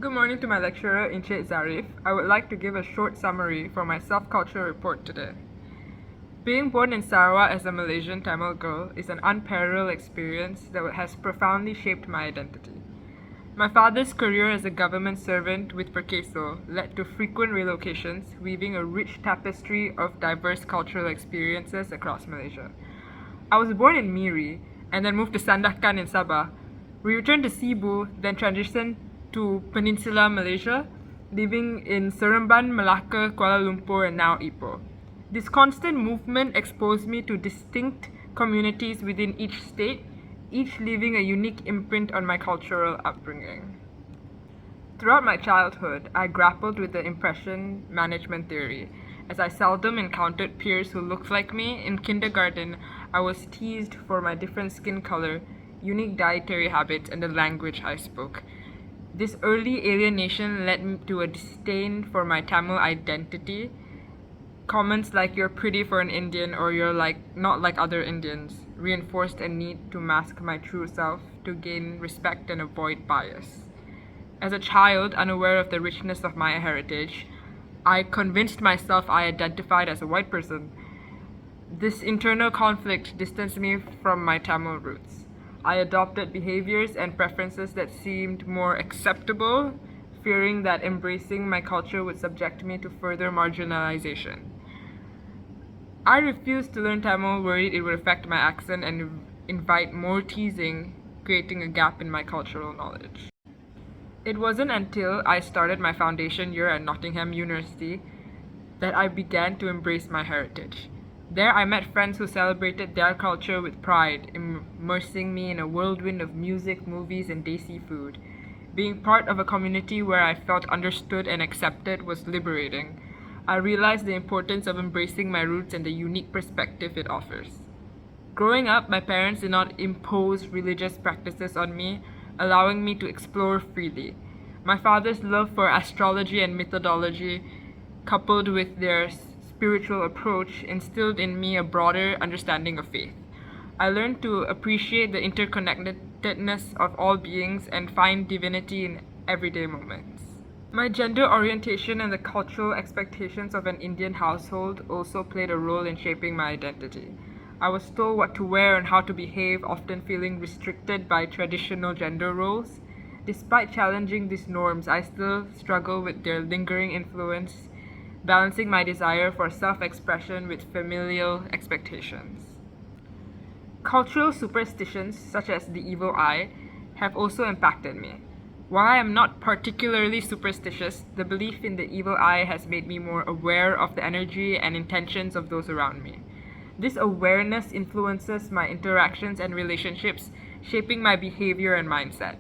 Good morning to my lecturer, Encik Zarif. I would like to give a short summary for my self-culture report today. Being born in Sarawak as a Malaysian Tamil girl is an unparalleled experience that has profoundly shaped my identity. My father's career as a government servant with Perkeso led to frequent relocations, weaving a rich tapestry of diverse cultural experiences across Malaysia. I was born in Miri and then moved to Sandakan in Sabah. We returned to Cebu, then transitioned to Peninsula Malaysia, living in Seremban, Malacca, Kuala Lumpur, and now Ipoh. This constant movement exposed me to distinct communities within each state, each leaving a unique imprint on my cultural upbringing. Throughout my childhood, I grappled with the impression management theory, as I seldom encountered peers who looked like me. In kindergarten, I was teased for my different skin color, unique dietary habits, and the language I spoke. This early alienation led me to a disdain for my Tamil identity. Comments like "you're pretty for an Indian" or "you're not like other Indians" reinforced a need to mask my true self to gain respect and avoid bias. As a child, unaware of the richness of my heritage, I convinced myself I identified as a white person. This internal conflict distanced me from my Tamil roots. I adopted behaviors and preferences that seemed more acceptable, fearing that embracing my culture would subject me to further marginalization. I refused to learn Tamil, worried it would affect my accent and invite more teasing, creating a gap in my cultural knowledge. It wasn't until I started my foundation year at Nottingham University that I began to embrace my heritage. There I met friends who celebrated their culture with pride, immersing me in a whirlwind of music, movies, and desi food. Being part of a community where I felt understood and accepted was liberating. I realized the importance of embracing my roots and the unique perspective it offers. Growing up, my parents did not impose religious practices on me, allowing me to explore freely. My father's love for astrology and methodology, coupled with their spiritual approach, instilled in me a broader understanding of faith. I learned to appreciate the interconnectedness of all beings and find divinity in everyday moments. My gender orientation and the cultural expectations of an Indian household also played a role in shaping my identity. I was told what to wear and how to behave, often feeling restricted by traditional gender roles. Despite challenging these norms, I still struggle with their lingering influence, balancing my desire for self-expression with familial expectations. Cultural superstitions, such as the evil eye, have also impacted me. While I am not particularly superstitious, the belief in the evil eye has made me more aware of the energy and intentions of those around me. This awareness influences my interactions and relationships, shaping my behavior and mindset.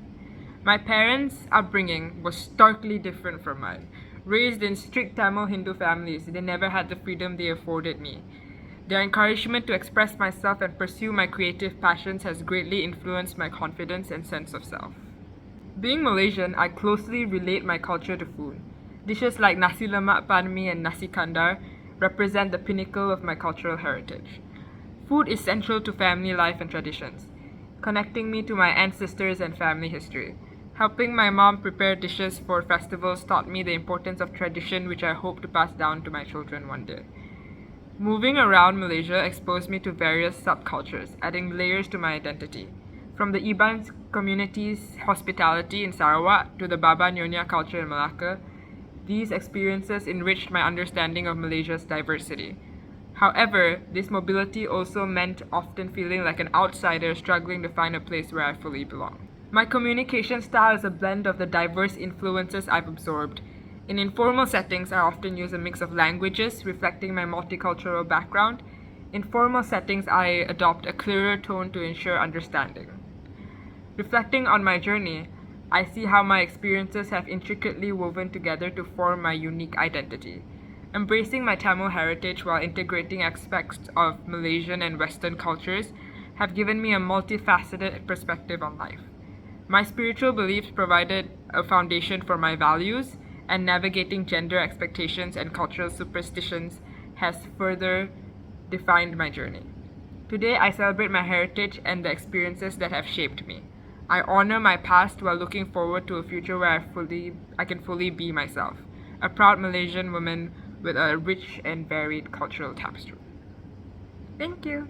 My parents' upbringing was starkly different from mine. Raised in strict Tamil Hindu families, they never had the freedom they afforded me. Their encouragement to express myself and pursue my creative passions has greatly influenced my confidence and sense of self. Being Malaysian, I closely relate my culture to food. Dishes like nasi lemak panmi and nasi kandar represent the pinnacle of my cultural heritage. Food is central to family life and traditions, connecting me to my ancestors and family history. Helping my mom prepare dishes for festivals taught me the importance of tradition, which I hope to pass down to my children one day. Moving around Malaysia exposed me to various subcultures, adding layers to my identity. From the Iban community's hospitality in Sarawak to the Baba Nyonya culture in Malacca, these experiences enriched my understanding of Malaysia's diversity. However, this mobility also meant often feeling like an outsider struggling to find a place where I fully belong. My communication style is a blend of the diverse influences I've absorbed. In informal settings, I often use a mix of languages, reflecting my multicultural background. In formal settings, I adopt a clearer tone to ensure understanding. Reflecting on my journey, I see how my experiences have intricately woven together to form my unique identity. Embracing my Tamil heritage while integrating aspects of Malaysian and Western cultures have given me a multifaceted perspective on life. My spiritual beliefs provided a foundation for my values, and navigating gender expectations and cultural superstitions has further defined my journey. Today, I celebrate my heritage and the experiences that have shaped me. I honor my past while looking forward to a future where I can fully be myself. A proud Malaysian woman with a rich and varied cultural tapestry. Thank you.